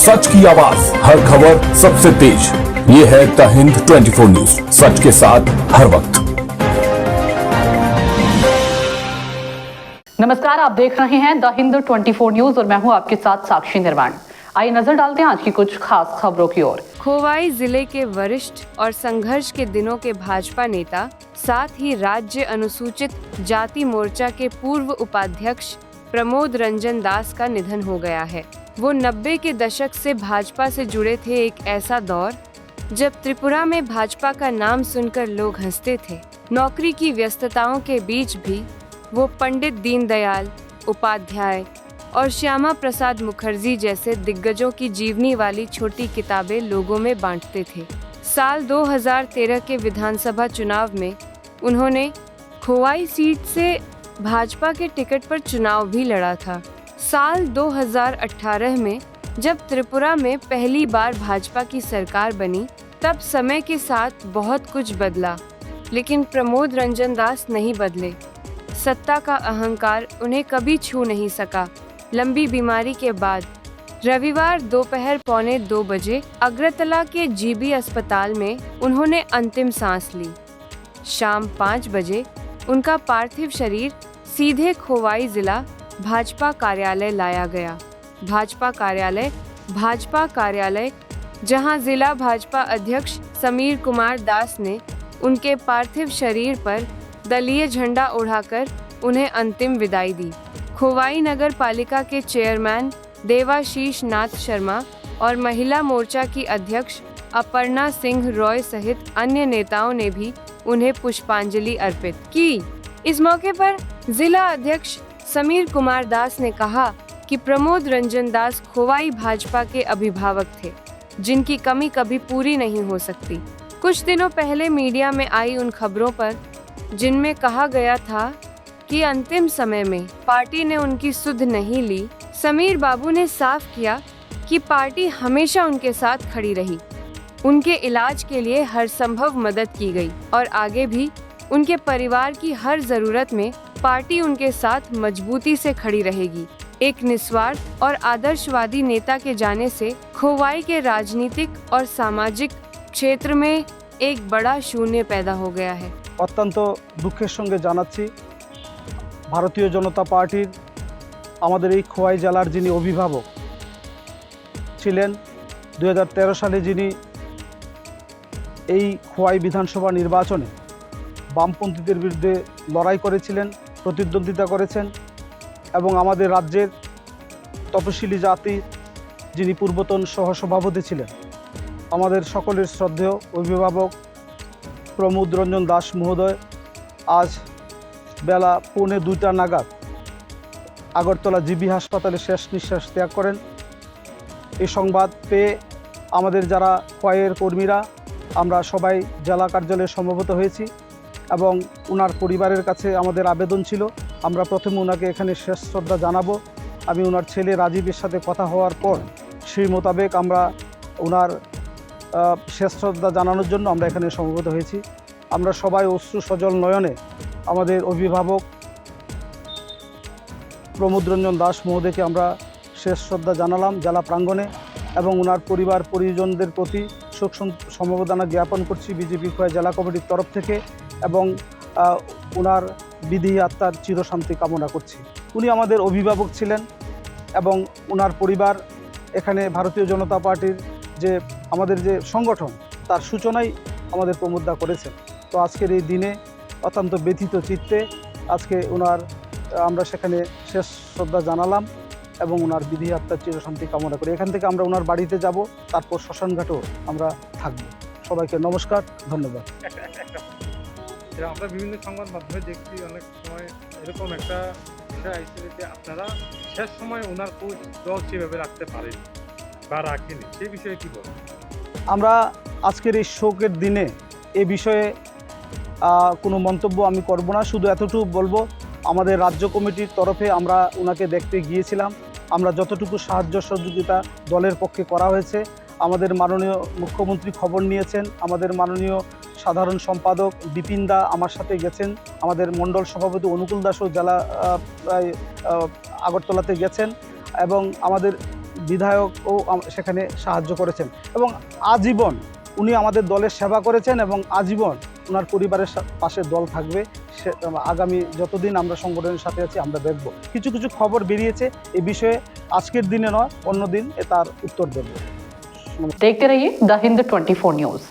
सच की आवाज, हर खबर सबसे तेज। ये है द हिंद 24 न्यूज, सच के साथ हर वक्त। नमस्कार, आप देख रहे हैं द हिंद 24 न्यूज और मैं हूं आपके साथ साक्षी निर्माण। आइए नजर डालते हैं आज की कुछ खास खबरों की ओर। खोवाई जिले के वरिष्ठ और संघर्ष के दिनों के भाजपा नेता, साथ ही राज्य अनुसूचित जाति मोर्चा के पूर्व उपाध्यक्ष प्रमोद रंजन दास का निधन हो गया है। वो 90 के दशक से भाजपा से जुड़े थे। एक ऐसा दौर जब त्रिपुरा में भाजपा का नाम सुनकर लोग हंसते थे। नौकरी की व्यस्तताओं के बीच भी वो पंडित दीनदयाल उपाध्याय और श्यामा प्रसाद मुखर्जी जैसे दिग्गजों की जीवनी वाली छोटी किताबें लोगों में बांटते थे। साल 2013 के विधानसभा चुनाव में उन्होंने खोवाई सीट से भाजपा के टिकट पर चुनाव भी लड़ा था। साल 2018 में जब त्रिपुरा में पहली बार भाजपा की सरकार बनी, तब समय के साथ बहुत कुछ बदला, लेकिन प्रमोद रंजन दास नहीं बदले। सत्ता का अहंकार उन्हें कभी छू नहीं सका। लंबी बीमारी के बाद रविवार दोपहर 1:45 बजे अगरतला के जीबी अस्पताल में उन्होंने अंतिम सांस ली। शाम 5 बजे उनका पार्थिव शरीर सीधे खोवाई जिला भाजपा कार्यालय लाया गया। भाजपा कार्यालय जहां जिला भाजपा अध्यक्ष समीर कुमार दास ने उनके पार्थिव शरीर पर दलीय झंडा उड़ाकर उन्हें अंतिम विदाई दी। खोवाई नगर पालिका के चेयरमैन देवाशीष नाथ शर्मा और महिला मोर्चा की अध्यक्ष अपर्णा सिंह रॉय सहित अन्य नेताओं ने भी उन्हें पुष्पांजलि अर्पित की। इस मौके पर जिला अध्यक्ष समीर कुमार दास ने कहा कि प्रमोद रंजन दास खोवाई भाजपा के अभिभावक थे, जिनकी कमी कभी पूरी नहीं हो सकती। कुछ दिनों पहले मीडिया में आई उन खबरों पर जिनमें कहा गया था कि अंतिम समय में पार्टी ने उनकी सुध नहीं ली, समीर बाबू ने साफ किया कि पार्टी हमेशा उनके साथ खड़ी रही। उनके इलाज के लिए हर संभव मदद की गई और आगे भी उनके परिवार की हर जरूरत में पार्टी उनके साथ मजबूती से खड़ी रहेगी। एक निस्वार्थ और आदर्शवादी नेता के जाने से खोवाई के राजनीतिक और सामाजिक क्षेत्र में एक बड़ा शून्य पैदा हो गया है। অত্যন্ত দুঃখের সঙ্গে জানাচ্ছি, ভারতীয় জনতা পার্টির আমাদের এই খোয়াই জেলার যিনি অভিভাবক ছিলেন, 2013 সালে যিনি এই খোয়াই বিধানসভা নির্বাচনে বামপন্থীদের বিরুদ্ধে লড়াই করেছিলেন, প্রতিদ্বন্দ্বিতা করেছেন এবং আমাদের রাজ্যের তপশিলি জাতি যিনি পূর্বতন সহসভাপতি ছিলেন, আমাদের সকলের শ্রদ্ধেয় অভিভাবক প্রমোদ রঞ্জন দাস মহোদয় আজ বেলা 1:45 নাগাদ আগরতলা জিবি হাসপাতালে শেষ নিঃশ্বাস ত্যাগ করেন। এই সংবাদ পেয়ে আমাদের যারা খোয়াইয়ের কর্মীরা আমরা সবাই জেলা কার্যালয়ে সমবেত হয়েছি এবং ওনার পরিবারের কাছে আমাদের আবেদন ছিল আমরা প্রথমে ওনাকে এখানে শেষ শ্রদ্ধা জানাবো। আমি ওনার ছেলে রাজীবের সাথে কথা হওয়ার পর সেই মোতাবেক আমরা ওনার শেষ শ্রদ্ধা জানানোর জন্য আমরা এখানে সমবেত হয়েছি। আমরা সবাই অশ্রু সজল নয়নে আমাদের অভিভাবক প্রমোদ রঞ্জন দাস মহোদয়কে আমরা শেষ শ্রদ্ধা জানালাম জেলা প্রাঙ্গণে এবং ওনার পরিবার পরিজনদের প্রতি শোক সমবেদনা জ্ঞাপন করছি বিজেপি খোয়াই জেলা কমিটির তরফ থেকে এবং ওনার বিধি আত্মার চিরশান্তি কামনা করছি। উনি আমাদের অভিভাবক ছিলেন এবং ওনার পরিবার এখানে ভারতীয় জনতা পার্টির যে আমাদের যে সংগঠন তার সূচনাই আমাদের প্রমোদদা করেছেন। তো আজকের এই দিনে অত্যন্ত ব্যথিত চিত্তে আজকে ওনার আমরা সেখানে শেষ শ্রদ্ধা জানালাম এবং ওনার বিধি আত্মার চিরশান্তি কামনা করি। এখান থেকে আমরা ওনার বাড়িতে যাব, তারপর শ্মশানঘাটেও আমরা থাকবো। সবাইকে নমস্কার, ধন্যবাদ। আমরা বিভিন্ন সংবাদ মাধ্যমে দেখছি অনেক সময় এরকম একটা বিষয় আসছে যে আপনারা শেষ সময় ওনার দল সেভাবে রাখতে পারেন বা রাখেনি, সেই বিষয়ে কি বলবেন? আমরা আজকের এই শোকের দিনে এ বিষয়ে কোনো মন্তব্য আমি করব না, শুধু এতটুকু বলবো আমাদের রাজ্য কমিটির তরফে আমরা ওনাকে দেখতে গিয়েছিলাম। আমরা যতটুকু সাহায্য সহযোগিতা দলের পক্ষে করা হয়েছে, আমাদের মাননীয় মুখ্যমন্ত্রী খবর নিয়েছেন, আমাদের মাননীয় সাধারণ সম্পাদক বিপিন দা আমার সাথে গেছেন, আমাদের মণ্ডল সভাপতি অনুকূল দাসও জেলা আগরতলাতে গেছেন এবং আমাদের বিধায়কও সেখানে সাহায্য করেছেন এবং আজীবন উনি আমাদের দলের সেবা করেছেন এবং আজীবন ওনার পরিবারের পাশে দল থাকবে। সে আগামী যতদিন আমরা সংগঠনের সাথে আছি আমরা দেখব। কিছু কিছু খবর বেরিয়েছে এই বিষয়ে, আজকের দিনে নয় অন্য দিন তার উত্তর দেব। देखते रहिए द हिंद 24 न्यूज।